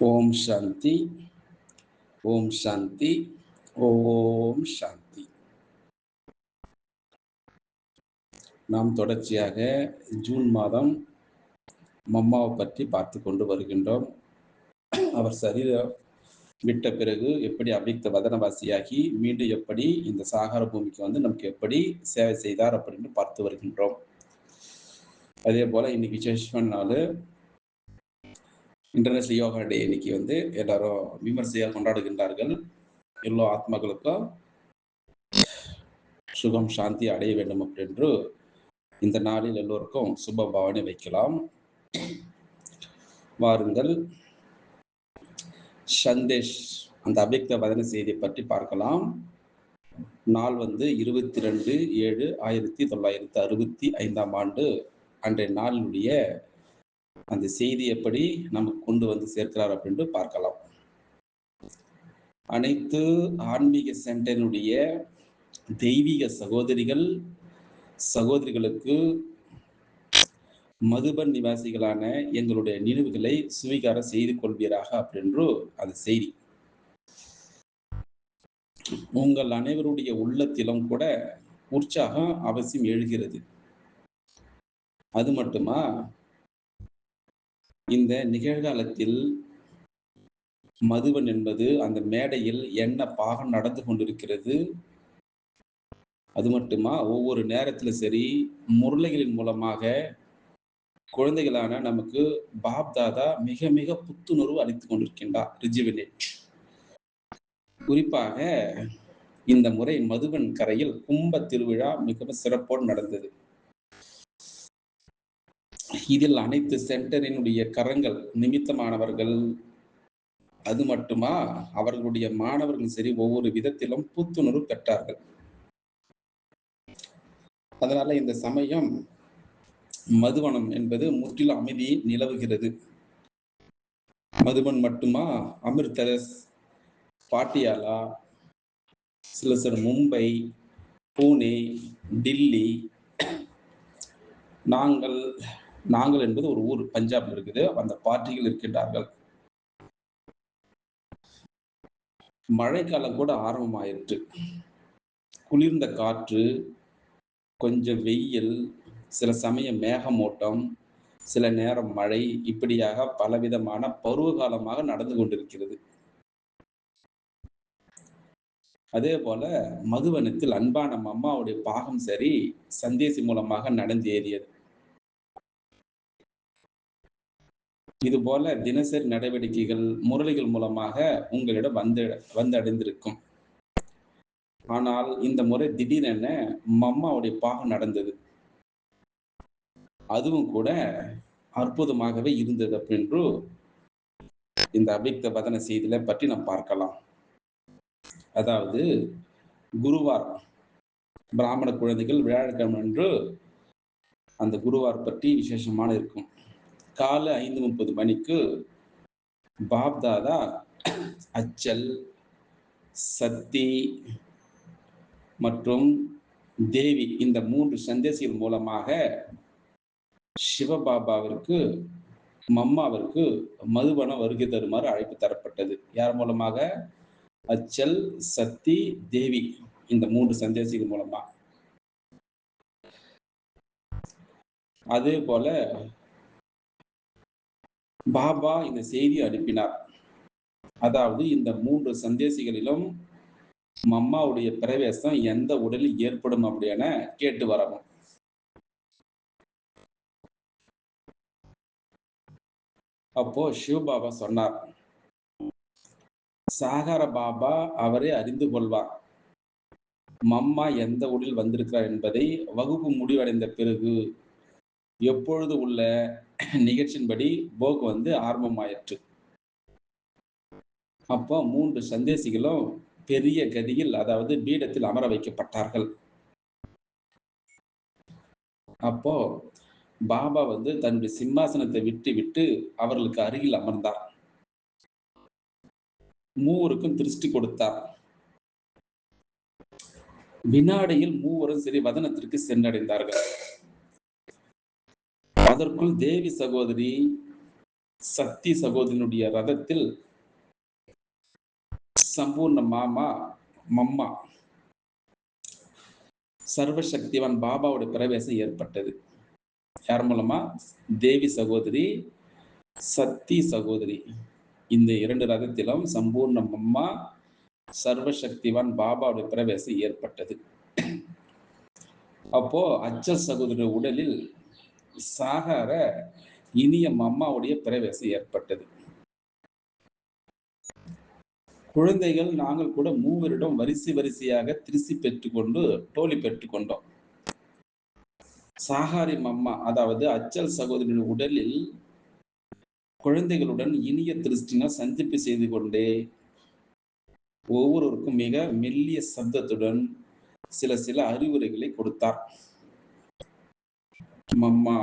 ஓம் சாந்தி, ஓம் சாந்தி, ஓம் சாந்தி. நாம் தொடர்ச்சியாக ஜூன் மாதம் மம்மாவை பற்றி பார்த்து கொண்டு வருகின்றோம். அவர் சரீரம் விட்ட பிறகு எப்படி அவ்விக்த வதனவாசியாகி மீண்டும் எப்படி இந்த சாகர பூமிக்கு வந்து நமக்கு எப்படி சேவை செய்தார் அப்படின்னு பார்த்து வருகின்றோம். அதே போல இன்னைக்கு விசேஷமான நாள், இன்டர்நேஷனல் யோகா டே. இன்னைக்கு வந்து எல்லாரும் விமர்சையாக கொண்டாடுகின்றார்கள். எல்லா ஆத்மாக்களுக்கும் சுகம் சாந்தி அடைய வேண்டும் அப்படின்று இந்த நாளில் எல்லோருக்கும் சுப பாவனை வைக்கலாம். வாருங்கள், சந்தேஷ் அந்த அவ்விக்த வதன செய்தியை பற்றி பார்க்கலாம். நாள் வந்து 22/7/1965 அன்றைய நாளினுடைய அந்த செய்தி எப்படி நமக்கு கொண்டு வந்து சேர்க்கிறார் அப்படின்னு பார்க்கலாம். அனைத்து ஆன்மீக சென்டரினுடைய தெய்வீக சகோதரிகளுக்கு மதுபன் நிவாசிகளான எங்களுடைய நினைவுகளை சுவீகாரம் செய்து கொள்வீராக அப்படின்று அந்த செய்தி. உங்கள் அனைவருடைய உள்ளத்திலும் கூட உற்சாகம் அவசியம் எழுகிறது. அது மட்டுமா, இந்த நிகழ்காலத்தில் மதுவன் என்பது அந்த மேடையில் என்ன பாகம் நடந்து கொண்டிருக்கிறது. அது மட்டுமா, ஒவ்வொரு நேரத்திலும் சரி முரளிகளின் மூலமாக குழந்தைகளான நமக்கு பாப் தாதா மிக மிக புத்துணர்வு அளித்துக் கொண்டிருக்கின்றார். ரிஜுவினேட். குறிப்பாக இந்த முறை மதுவன் கரையில் கும்ப திருவிழா மிகவும் சிறப்போடு நடந்தது. இதில் அனைத்து சென்டரினுடைய கரங்கள் நிமித்தமானவர்கள், அது மட்டுமா அவர்களுடைய மாணவர்கள் சரி ஒவ்வொரு விதத்திலும் புத்துணர்வு பெற்றார்கள். அதனால இந்த சமயம் மதுவனம் என்பது முற்றிலும் அமைதி நிலவுகிறது. மதுபன் மட்டுமா, அமிர்தரஸ், பாட்டியாலா, சில மும்பை, பூனே, டில்லி, நாங்கள் என்பது ஒரு ஊர் பஞ்சாப்ல இருக்குது. அந்த பார்ட்டிகள் இருக்கின்றார்கள். மழைக்காலம் கூட ஆரம்பமாயிற்று. குளிர்ந்த காற்று, கொஞ்சம் வெயில், சில சமயம் மேகமூட்டம், சில நேரம் மழை, இப்படியாக பலவிதமான பருவகாலமாக நடந்து கொண்டிருக்கிறது. அதே போல மதுவனத்தில் அன்பான அம்மாவுடைய பாகம் சரி சந்தேசி மூலமாக நடந்து ஏறியது. இது போல தினசரி நடவடிக்கைகள் முரளிகள் மூலமாக உங்களிடம் வந்தடைந்திருக்கும். ஆனால் இந்த முறை திடீரென மம்மாவுடைய பாகம் நடந்தது. அதுவும் கூட அற்புதமாகவே இருந்தது அப்படின்னு இந்த அவ்விக்த வதன செய்தியில பற்றி நாம் பார்க்கலாம். அதாவது குருவார், பிராமண குழந்தைகள் வியாழக்கிழமை அன்று அந்த குருவார் பற்றி விசேஷமான இருக்கும். காலை 5:30 மணிக்கு பாப் தாதா அச்சல், சத்தி மற்றும் தேவி இந்த 3 சந்தேசிகள் மூலமாக சிவபாபாவிற்கு மம்மாவிற்கு மதுபனம் வருகை தருமாறு அழைப்பு தரப்பட்டது. யார் மூலமாக? அச்சல், சத்தி, தேவி இந்த 3 சந்தேசிகள் மூலமா. அதே போல பாபா இந்த செய்தி அனுப்பினார். அதாவது இந்த 3 சந்தேசிகளிலும் மம்மாவுடைய பிரவேசம் எந்த உடலில் ஏற்படும் அப்படியான கேட்டு வரணும். அப்போ சிவபாபா சொன்னார், சாகர பாபா அவரே அறிந்து கொள்வார் மம்மா எந்த உடலில் வந்திருக்கிறார் என்பதை வகுப்பு முடிவடைந்த பிறகு. எப்பொழுது உள்ள நிகழ்ச்சியின்படி போக் வந்து ஆரம்பமாயிற்று. அப்போ 3 சந்தேசிகளும் பெரிய கதியில், அதாவது பீடத்தில் அமர வைக்கப்பட்டார்கள். அப்போ பாபா வந்து தன்னுடைய சிம்மாசனத்தை விட்டு அவர்களுக்கு அருகில் அமர்ந்தார். மூவருக்கும் திருஷ்டி கொடுத்தார். வினாடியில் மூவரும் சரி வதனத்திற்கு சென்றடைந்தார்கள். அதற்குள் தேவி சகோதரி சத்தி சகோதரனுடைய ரதத்தில் சம்பூர்ண மாமா மம்மா சர்வசக்திவான் பாபாவுடைய பிரவேசம் ஏற்பட்டது. யார் மூலமா? தேவி சகோதரி, சத்தி சகோதரி. இந்த 2 ரதத்திலும் சம்பூர்ண மம்மா சர்வசக்திவான் பாபாவுடைய பிரவேசம் ஏற்பட்டது. அப்போ அச்சல் சகோதரி உடலில் சாகார இனிய மம்மாவுடைய பிரவேசம் ஏற்பட்டது. குழந்தைகள் நாங்கள் கூட மூவரிடம் வரிசையாக திருசி பெற்றுக்கொண்டு டோலி பெற்றுக்கொண்டோம். சாகாரி மம்மா அதாவது அச்சல் சகோதரின் உடலில் குழந்தைகளுடன் இனிய திருஷ்டினால் சந்திப்பு செய்து கொண்டே ஒவ்வொருவருக்கும் மிக மெல்லிய சப்தத்துடன் சில அறிவுரைகளை கொடுத்தார். மம்மா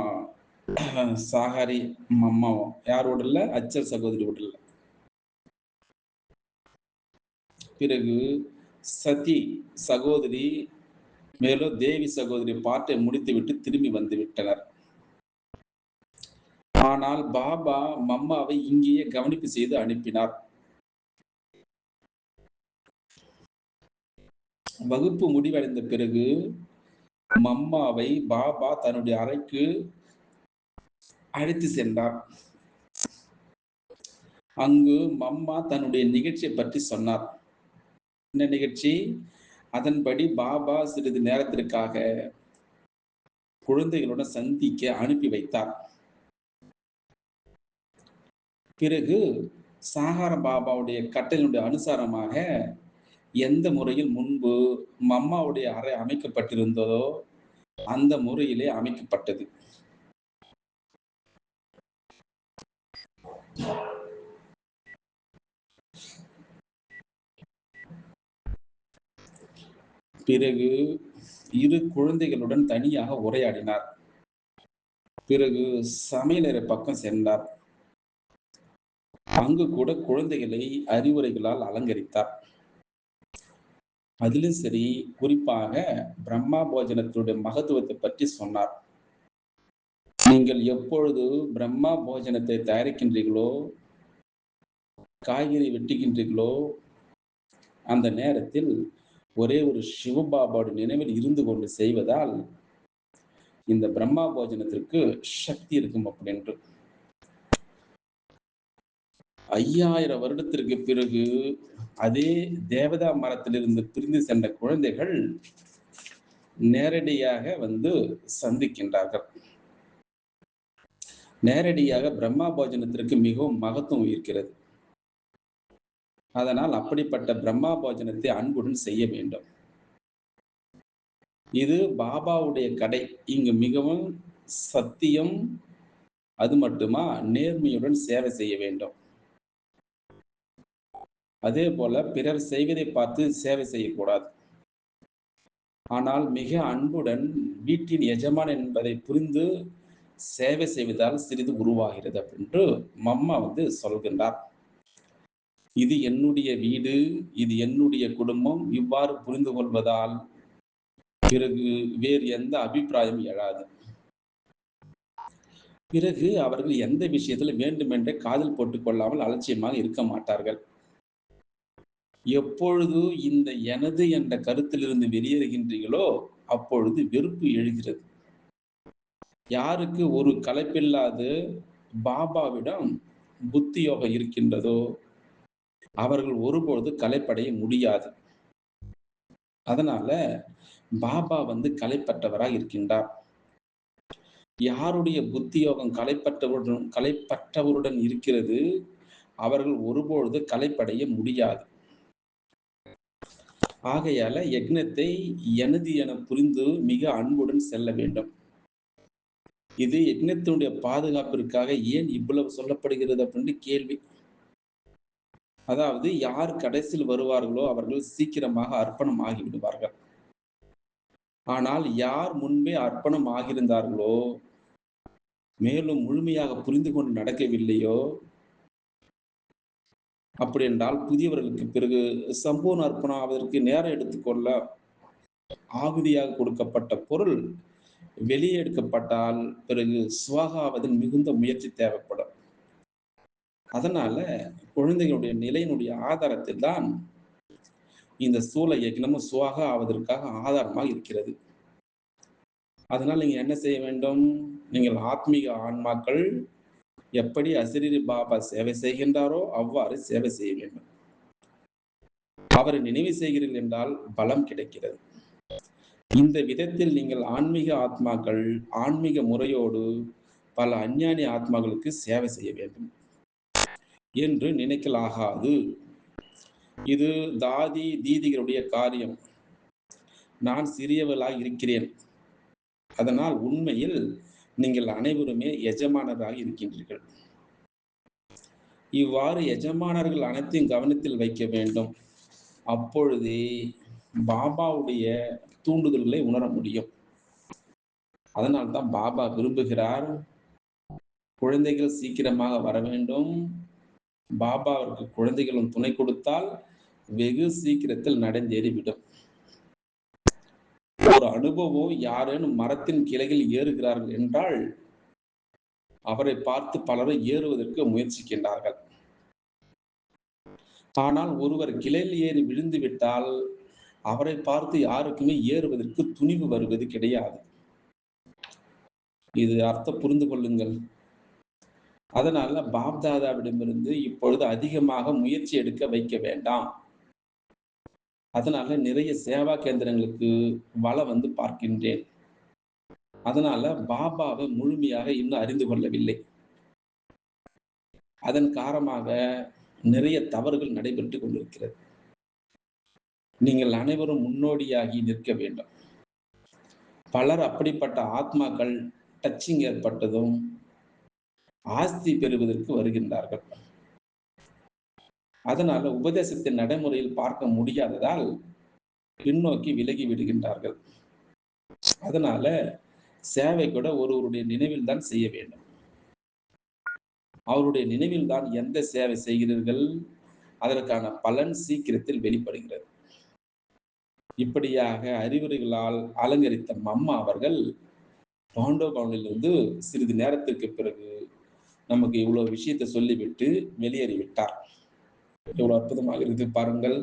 சாகாரி மம்மாவும் யார் உடல்ல? அச்சல் சகோதரி உடல்ல. பிறகு சதி சகோதரி மேலும் தேவி சகோதரி பாட்டை முடித்துவிட்டு திரும்பி வந்து விட்டனர். ஆனால் பாபா மம்மாவை இங்கேயே கவனிப்பு செய்து அனுப்பினார். வகுப்பு முடிவடைந்த பிறகு மம்மாவை பாபா தன்னுடைய அறைக்கு அழைத்து சென்றார். அங்கு மம்மா தன்னுடைய நிகழ்ச்சியை பற்றி சொன்னார். என்ன நிகழ்ச்சி? அதன்படி பாபா சிறிது நேரத்திற்காக குழந்தைகளுடன் சந்திக்க அனுப்பி வைத்தார். பிறகு சாகார பாபாவுடைய கட்டளையுடைய அனுசாரமாக எந்த முறையில் முன்பு மம்மாவுடைய அறை அமைக்கப்பட்டிருந்ததோ அந்த முறையிலே அமைக்கப்பட்டது. பிறகு இரு குழந்தைகளுடன் தனியாக உரையாடினார். பிறகு சமையலறை பக்கம் சென்றார். அங்கு கூட குழந்தைகளை அறிவுரைகளால் அலங்கரித்தார். அதிலும் சரி, குறிப்பாக பிரம்மா போஜனத்துடைய மகத்துவத்தை பற்றி சொன்னார். நீங்கள் எப்பொழுது பிரம்மா போஜனத்தை தயாரிக்கின்றீர்களோ, காய்கறி வெட்டுகின்றீர்களோ, அந்த நேரத்தில் ஒரே ஒரு சிவபாபாவுடைய நினைவில் இருந்து கொண்டு செய்வதால் இந்த பிரம்மா போஜனத்திற்கு சக்தி இருக்கும் அப்படின்னு. 5000 வருடத்திற்கு பிறகு அதே தேவதா மரத்திலிருந்து பிரிந்து சென்ற குழந்தைகள் நேரடியாக வந்து சந்திக்கின்றார்கள். நேரடியாக பிரம்மா போஜனத்திற்கு மிகவும் மகத்துவம் இருக்கிறது. அதனால் அப்படிப்பட்ட பிரம்மா போஜனத்தை அன்புடன் செய்ய வேண்டும். இது பாபாவுடைய கடை. இங்கு மிகவும் சத்தியம், அது மட்டுமா நேர்மையுடன் சேவை செய்ய வேண்டும். அதே போல பிறர் செய்வதை பார்த்து சேவை செய்யக்கூடாது. ஆனால் மிக அன்புடன் வீட்டின் எஜமான் என்பதை புரிந்து சேவை செய்வதால் சிறிது உருவாகிறது அப்படின்று மம்மா வந்து சொல்கின்றார். இது என்னுடைய வீடு, இது என்னுடைய குடும்பம், இவ்வாறு புரிந்து கொள்வதால் பிறகு வேறு எந்த அபிப்பிராயம் எழாது. பிறகு அவர்கள் எந்த விஷயத்துல வேண்டுமென்றே காதில் போட்டுக் கொள்ளாமல் அலட்சியமாக இருக்க மாட்டார்கள். எப்பொழுது இந்த எனது என்ற கருத்திலிருந்து வெளியேறுகின்றீர்களோ அப்பொழுது வெறுப்பு எழுகிறது. யாருக்கு ஒரு கலைப்பில்லாது பாபாவிடம் புத்தி யோகம் இருக்கின்றதோ அவர்கள் ஒருபொழுது கலைப்படைய முடியாது. அதனால பாபா வந்து கலைப்பற்றவராக இருக்கின்றார். யாருடைய புத்தி யோகம் கலைப்பற்றவருடன் இருக்கிறது அவர்கள் ஒருபொழுது கலைப்படைய முடியாது. ஆகையால யக்னத்தை எனது என புரிந்து மிக அன்புடன் செல்ல வேண்டும். இது யக்னத்தினுடைய பாதுகாப்பிற்காக ஏன் இவ்வளவு சொல்லப்படுகிறது அப்படின்னு கேள்வி. அதாவது யார் கடைசியில் வருவார்களோ அவர்கள் சீக்கிரமாக அர்ப்பணம் ஆகிவிடுவார்கள். ஆனால் யார் முன்பே அர்ப்பணம் ஆகியிருந்தார்களோ மேலும் முழுமையாக புரிந்து கொண்டு நடக்கவில்லையோ அப்படி என்றால் புதியவர்களுக்கு பிறகு சம்பூர்ண அர்ப்பணம் ஆவதற்கு நேரம் எடுத்துக்கொள்ள ஆகுதியாக கொடுக்கப்பட்ட பொருள் வெளியே எடுக்கப்பட்டால் பிறகு சுவாகாவதில் மிகுந்த முயற்சி தேவைப்படும். அதனால குழந்தைகளுடைய நிலையினுடைய ஆதாரத்தில் தான் இந்த ஸ்தூல இயக்கினமும் சுவாக ஆவதற்காக ஆதாரமாக இருக்கிறது. அதனால் நீங்க என்ன செய்ய வேண்டும்? நீங்கள் ஆத்மீக ஆன்மாக்கள் எப்படி அசிரீரி பாபா சேவை செய்கின்றாரோ அவ்வாறு சேவை செய்ய வேண்டும். அவரை நினைவு செய்கிறீர்கள் என்றால் பலம் கிடைக்கிறது. இந்த விதத்தில் நீங்கள் ஆன்மீக ஆத்மாக்கள் ஆன்மீக முறையோடு பல அஞ்ஞானி ஆத்மாக்களுக்கு சேவை செய்ய வேண்டும் என்று நினைக்கலாகாது. இது தாதி தீதிகளுடைய காரியம். நான் சிறியவளாக இருக்கிறேன். அதனால் உண்மையில் நீங்கள் அனைவருமே எஜமானராக இருக்கின்றீர்கள். இவ்வாறு எஜமானர்கள் அனைத்தையும் கவனத்தில் வைக்க வேண்டும். அப்பொழுதே பாபாவுடைய தூண்டுதல்களை உணர முடியும். அதனால்தான் பாபா விரும்புகிறார், குழந்தைகள் சீக்கிரமாக வர வேண்டும். பாபாவிற்கு குழந்தைகளும் துணை கொடுத்தால் வெகு சீக்கிரத்தில் நடந்தேறிவிடும். ஒரு அனுபவம், யாரேனும் மரத்தின் கிளையில் ஏறுகிறார்கள் என்றால் அவரை பார்த்து பலரும் ஏறுவதற்கு முயற்சிக்கின்றார்கள். ஆனால் ஒருவர் கிளையில் ஏறி விழுந்து விட்டால் அவரை பார்த்து யாருக்குமே ஏறுவதற்கு துணிவு வருவது கிடையாது. இது அர்த்தம் புரிந்து கொள்ளுங்கள். அதனால பாப்தாதாவிடமிருந்து இப்பொழுது அதிகமாக முயற்சி எடுக்க வைக்க வேண்டாம். அதனால நிறைய சேவா கேந்திரங்களுக்கு வந்து பார்க்கின்றேன். அதனால பாபாவை முழுமையாக இன்னும் அறிந்து கொள்ளவில்லை. அதன் காரணமாக நிறைய தவறுகள் நடைபெற்றுக் கொண்டிருக்கிறது. நீங்கள் அனைவரும் முன்னோடியாகி நிற்க வேண்டும். பலர் அப்படிப்பட்ட ஆத்மாக்கள் டச்சிங் ஏற்பட்டதும் ஆஸ்தி பெறுவதற்கு வருகின்றார்கள். அதனால உபதேசத்தின் நடைமுறையில் பார்க்க முடியாததால் பின்னோக்கி விலகி விடுகின்றார்கள். அதனால சேவை கூட ஒருவருடைய நினைவில் தான் செய்ய வேண்டும். அவருடைய நினைவில் தான் எந்த சேவை செய்கிறீர்கள், அதற்கான பலன் சீக்கிரத்தில் வெளிப்படுகிறது. இப்படியாக அறிவுரைகளால் அலங்கரித்த மம்மா அவர்கள் பாண்டோ பவனிலிருந்து சிறிது நேரத்திற்கு பிறகு நமக்கு இவ்வளவு விஷயத்தை சொல்லிவிட்டு வெளியேறிவிட்டார். எவ்வளவு அற்புதமாக இருக்குது பாருங்கள்.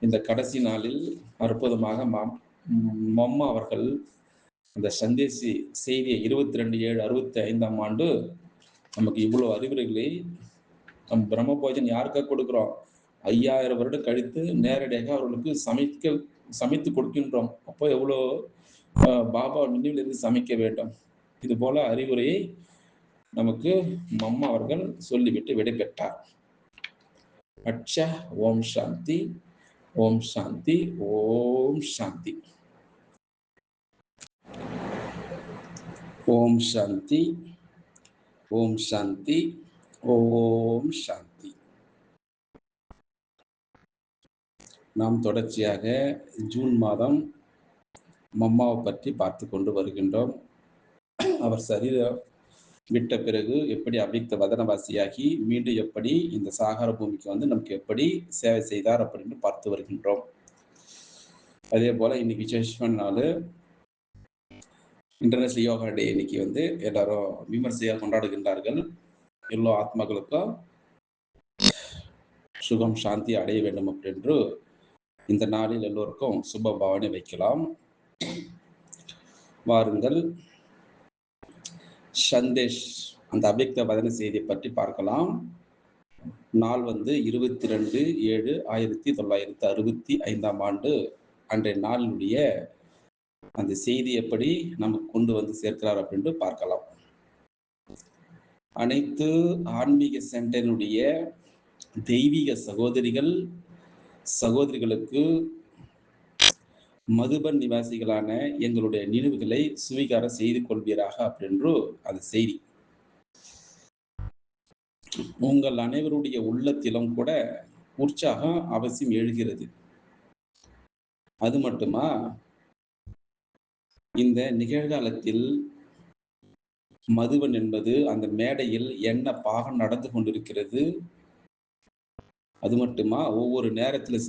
இந்த கடைசி நாளில் அற்புதமாக மம்மா அவர்கள் அந்த சந்தேசி செய்தியை 22/7/65 ஆண்டு நமக்கு இவ்வளவு அறிவுரைகளை நம் பிரம்ம போஜன் யாருக்காக கொடுக்கிறோம்? 5000 வருடம் கழித்து நேரடியாக அவர்களுக்கு சமைத்து கொடுக்கின்றோம். அப்போ எவ்வளோ பாபா நினைவிலிருந்து சமைக்க வேண்டும். இது போல அறிவுரையை நமக்கு மம்மா அவர்கள் சொல்லிவிட்டு விடைபெற்றார். அச்சா. ஓம் சாந்தி, ஓம் சாந்தி, ஓம் சாந்தி. ஓம் சாந்தி, ஓம் சாந்தி, ஓம் சாந்தி. நாம் தொடர்ச்சியாக ஜூன் மாதம் மம்மாவை பற்றி பார்த்து கொண்டு வருகின்றோம். அவர் சரீரம் விட்ட பிறகு எப்படி அவ்வியக்த வதனவாசியாகி மீண்டும் எப்படி இந்த சாகர பூமிக்கு வந்து நமக்கு எப்படி சேவை செய்தார் அப்படின்னு பார்த்து வருகின்றோம். அதே போல இன்னைக்கு விசேஷமான நாள், இன்டர்நேஷனல் யோகா டே. இன்னைக்கு வந்து எல்லாரும் விமர்சையாக கொண்டாடுகின்றார்கள். எல்லா ஆத்மாக்களுக்கும் சுகம் சாந்தி அடைய வேண்டும் அப்படின்று இந்த நாளில் எல்லோருக்கும் சுப பாவனை வைக்கலாம். வாருங்கள், சந்தேஷ் அந்த அவ்வியக்த வதன செய்தியை பற்றி பார்க்கலாம். நாள் வந்து 22/7/1965 ஆண்டு அன்றைய நாளினுடைய அந்த செய்தி எப்படி நமக்கு கொண்டு வந்து சேர்க்கிறார் அப்படின்னு பார்க்கலாம். அனைத்து ஆன்மீக சென்டரினுடைய தெய்வீக சகோதரிகளுக்கு மதுபன் நிவாசிகளான எங்களுடைய நினைவுகளை சுவீகாரம் செய்து கொள்வீராக அப்படின்று அது செய்தி. உங்கள் அனைவருடைய உள்ளத்திலும் கூட உற்சாகம் அவசியம் எழுகிறது. அது மட்டுமா, இந்த நிகழ்காலத்தில் மதுவன் என்பது அந்த மேடையில் என்ன பாகம் நடந்து கொண்டிருக்கிறது. அது மட்டுமா, ஒவ்வொரு நேரத்தில்